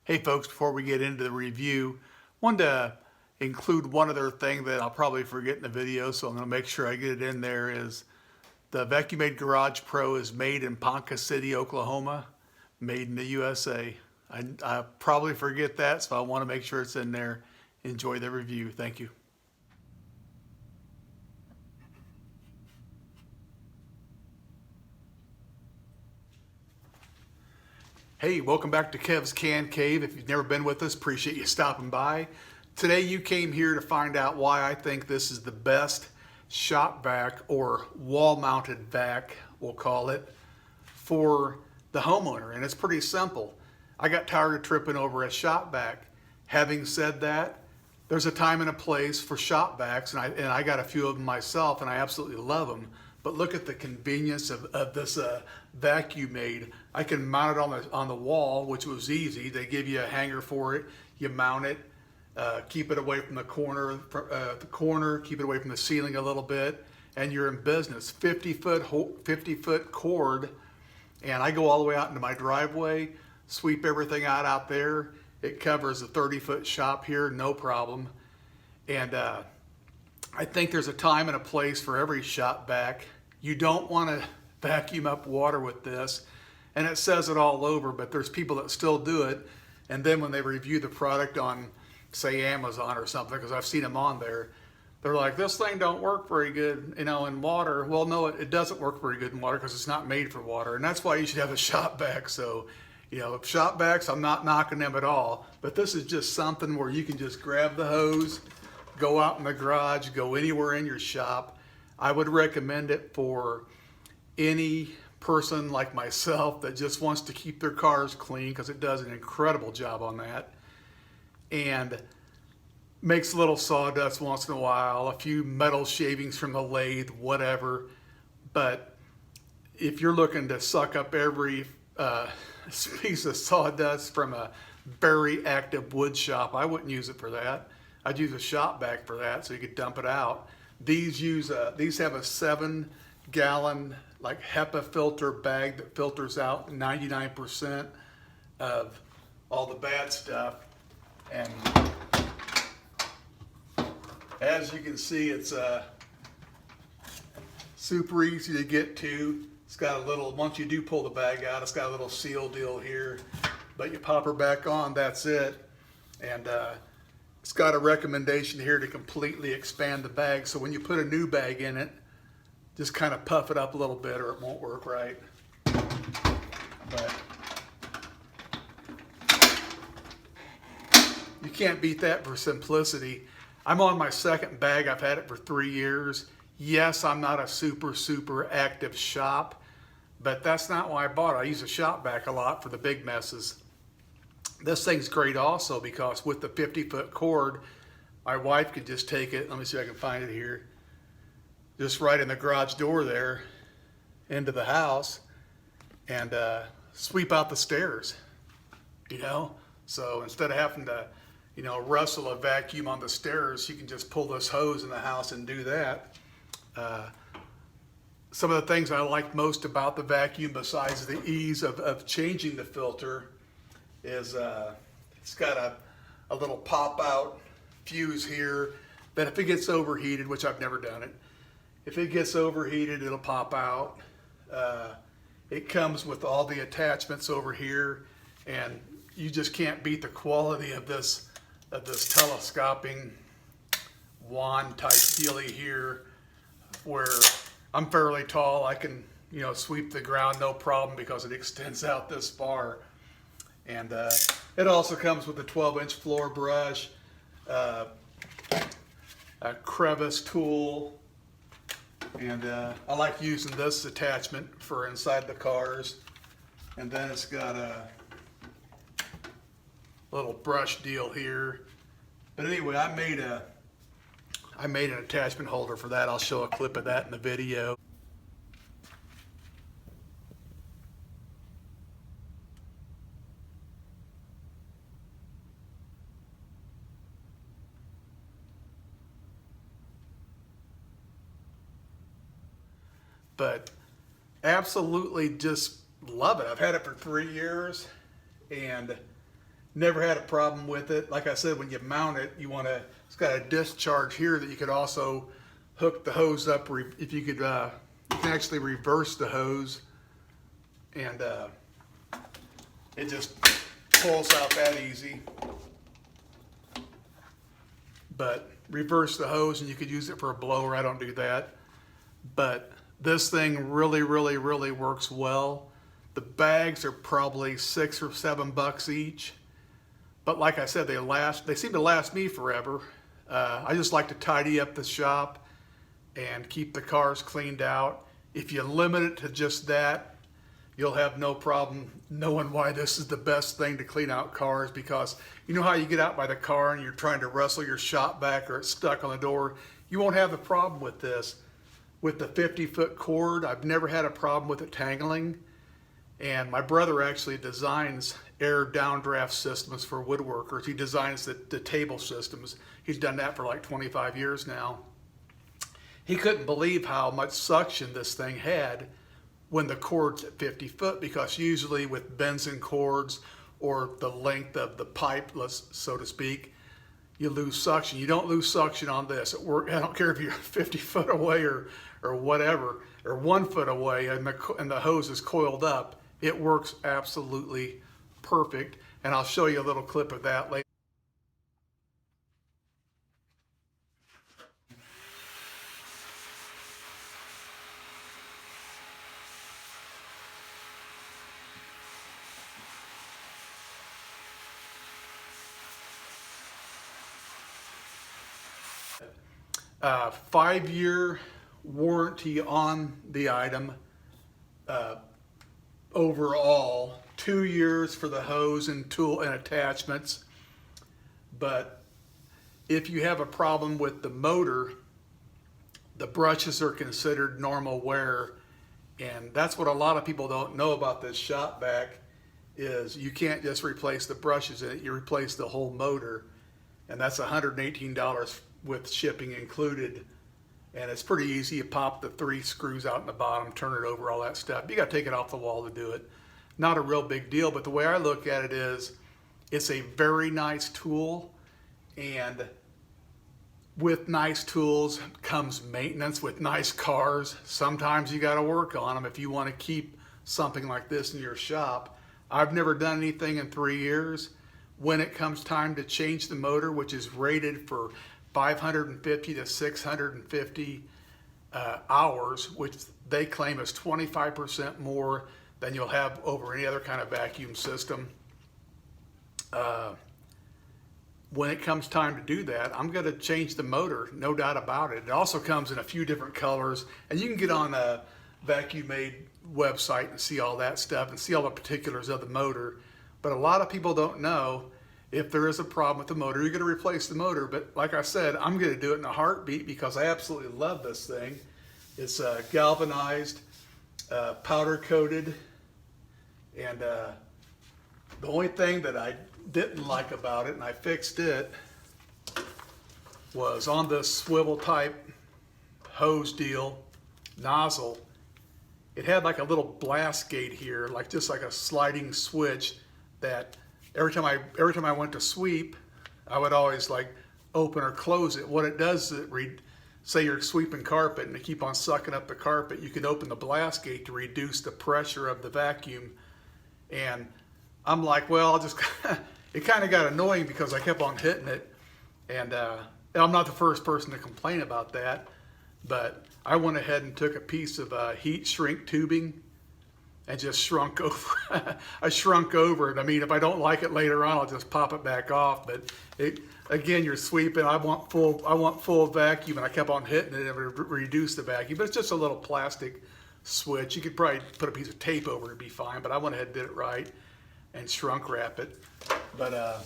Hey folks, before we get into the review, wanted to include one other thing that I'll probably forget in the video, so I'm going to make sure I get it in there, is the VacuMaid Garage Pro is made in Ponca City, Oklahoma, made in the USA. I probably forget that, so I want to make sure it's in there. Enjoy the review. Thank you. Hey, welcome back to Kev's Can Cave. If you've never been with us, appreciate you stopping by. Today you came here to find out why I think this is the best shop vac, or wall-mounted vac, we'll call it, for the homeowner. And it's pretty simple. I got tired of tripping over a shop vac. Having said that, there's a time and a place for shop vacs, and I got a few of them myself, and I absolutely love them. But look at the convenience of this VacuMaid. I can mount it on the wall, which was easy. They give you a hanger for it. You mount it, keep it away from the corner, keep it away from the ceiling a little bit, and you're in business. 50-foot cord, and I go all the way out into my driveway, sweep everything out there. It covers a 30-foot shop here, no problem. And I think there's a time and a place for every shop vac. You don't want to vacuum up water with this, and it says it all over, but there's people that still do it. And then when they review the product on, say, Amazon or something, because I've seen them on there, they're like, this thing don't work very good, in water. Well, no, it doesn't work very good in water because it's not made for water, and that's why you should have a shop vac. So, shop vacs, I'm not knocking them at all, but this is just something where you can just grab the hose, go out in the garage, go anywhere in your shop. I would recommend it for any person like myself that just wants to keep their cars clean, because it does an incredible job on that. And makes a little sawdust once in a while, a few metal shavings from the lathe, whatever. But if you're looking to suck up every piece of sawdust from a very active wood shop, I wouldn't use it for that. I'd use a shop vac for that, so you could dump it out. These have a 7-gallon like HEPA filter bag that filters out 99% of all the bad stuff. And as you can see, it's super easy to get to. It's got a little, once you do pull the bag out, it's got a little seal deal here, but you pop her back on, that's it. And it's got a recommendation here to completely expand the bag, so when you put a new bag in it, just kind of puff it up a little bit or it won't work right. But you can't beat that for simplicity. I'm on my second bag. I've had it for 3 years. Yes, I'm not a super active shop, but that's not why I bought it. I use a shop vac a lot for the big messes. This thing's great also because with the 50-foot cord, my wife could just take it, let me see if I can find it here, just right in the garage door there into the house, and sweep out the stairs, So instead of having to, wrestle a vacuum on the stairs, you can just pull this hose in the house and do that. Some of the things I like most about the vacuum, besides the ease of changing the filter, is it's got a little pop-out fuse here that if it gets overheated, which I've never done it, if it gets overheated, it'll pop out. It comes with all the attachments over here, and you just can't beat the quality of this telescoping wand type dealy here, where I'm fairly tall. I can sweep the ground no problem because it extends out this far. And it also comes with a 12-inch floor brush, a crevice tool, and I like using this attachment for inside the cars. And then it's got a little brush deal here. But anyway, I made an attachment holder for that. I'll show a clip of that in the video. But absolutely just love it. I've had it for 3 years, and Never had a problem with it. Like I said, when you mount it, it's got a discharge here that you could also hook the hose up. If you could, you can actually reverse the hose, and it just pulls out that easy. But reverse the hose and you could use it for a blower. I don't do that. But this thing really, really, really works well. The bags are probably $6 or $7 each. But like I said, they seem to last me forever. I just like to tidy up the shop and keep the cars cleaned out. If you limit it to just that, you'll have no problem knowing why this is the best thing to clean out cars, because you know how you get out by the car and you're trying to wrestle your shop back or it's stuck on the door. You won't have the problem with this. With the 50-foot cord, I've never had a problem with it tangling. And my brother actually designs air downdraft systems for woodworkers. He designs the table systems. He's done that for like 25 years now. He couldn't believe how much suction this thing had when the cord's at 50 foot, because usually with benzene cords or the length of the pipe, so to speak, you lose suction. You don't lose suction on this. I don't care if you're 50 foot away or whatever, or 1 foot away and the hose is coiled up. It works absolutely perfect. And I'll show you a little clip of that later. Uh, 5-year warranty on the item overall, 2 years for the hose and tool and attachments. But if you have a problem with the motor, the brushes are considered normal wear, and that's what a lot of people don't know about this shop vac, is you can't just replace the brushes in it, you replace the whole motor, and that's $118 with shipping included. And it's pretty easy. You pop the 3 screws out in the bottom, turn it over, all that stuff. You got to take it off the wall to do it. Not a real big deal, but the way I look at it is, it's a very nice tool, and with nice tools comes maintenance. With nice cars, sometimes you got to work on them if you want to keep something like this in your shop. I've never done anything in 3 years. When it comes time to change the motor, which is rated for 550 to 650 hours, which they claim is 25% more than you'll have over any other kind of vacuum system. When it comes time to do that, I'm going to change the motor, no doubt about it. It also comes in a few different colors, and you can get on a VacuMaid website and see all that stuff and see all the particulars of the motor. But a lot of people don't know, if there is a problem with the motor, you're going to replace the motor. But like I said, I'm going to do it in a heartbeat because I absolutely love this thing. It's galvanized, powder coated, and the only thing that I didn't like about it, and I fixed it, was on this swivel type hose deal, nozzle, it had like a little blast gate here, like just like a sliding switch, that every time I went to sweep, I would always like open or close it. What it does is say you're sweeping carpet and to keep on sucking up the carpet, you can open the blast gate to reduce the pressure of the vacuum. And I'm like, well, I'll just, it kind of got annoying because I kept on hitting it. And I'm not the first person to complain about that, but I went ahead and took a piece of heat shrink tubing and just shrunk over. I shrunk over it. I mean, if I don't like it later on, I'll just pop it back off. But again, you're sweeping. I want full vacuum, and I kept on hitting it and it would reduce the vacuum. But it's just a little plastic switch. You could probably put a piece of tape over it, it'd be fine. But I went ahead and did it right and shrunk wrap it. But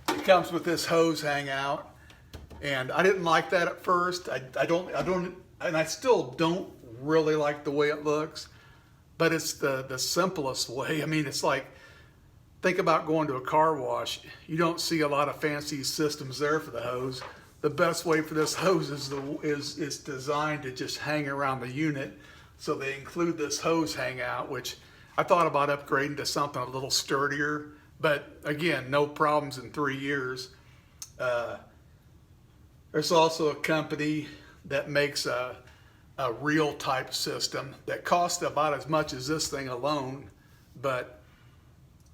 it comes with this hose hangout, and I didn't like that at first. I don't, and I still don't really like the way it looks. But it's the simplest way. I mean, it's like, think about going to a car wash. You don't see a lot of fancy systems there for the hose. The best way for this hose is designed to just hang around the unit. So they include this hose hangout, which I thought about upgrading to something a little sturdier, But again, no problems in 3 years. There's also a company that makes a reel type system that costs about as much as this thing alone, but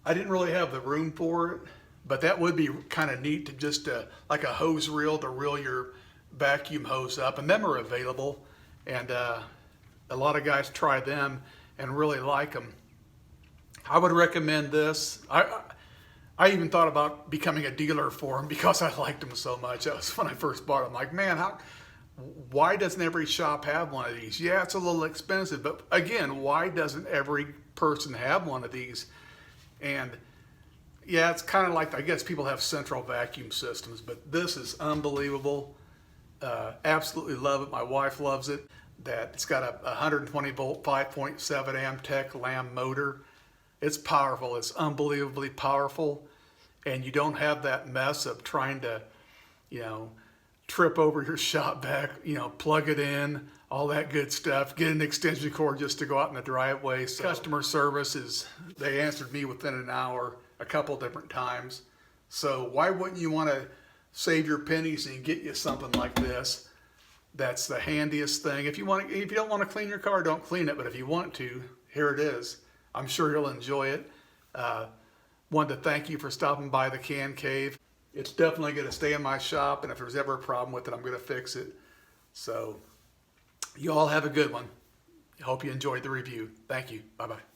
I didn't really have the room for it. But that would be kind of neat to just like a hose reel to reel your vacuum hose up, and them are available, and a lot of guys try them and really like them. I would recommend this. I even thought about becoming a dealer for them because I liked them so much. That was when I first bought them. Like, man, why doesn't every shop have one of these? Yeah, it's a little expensive, but again, why doesn't every person have one of these? And yeah, it's kind of like, I guess people have central vacuum systems, but this is unbelievable. Absolutely love it. My wife loves it. That it's got a 120 volt, 5.7 amp tech lamb motor. It's powerful. It's unbelievably powerful. And you don't have that mess of trying to, trip over your shop vac, plug it in, all that good stuff, get an extension cord just to go out in the driveway. So customer service they answered me within an hour a couple different times. So why wouldn't you want to save your pennies and get you something like this? That's the handiest thing. If you don't want to clean your car, don't clean it. But if you want to, here it is. I'm sure you'll enjoy it. Wanted to thank you for stopping by the Can Cave. It's definitely going to stay in my shop, and if there's ever a problem with it, I'm going to fix it. So you all have a good one. I hope you enjoyed the review. Thank you. Bye-bye.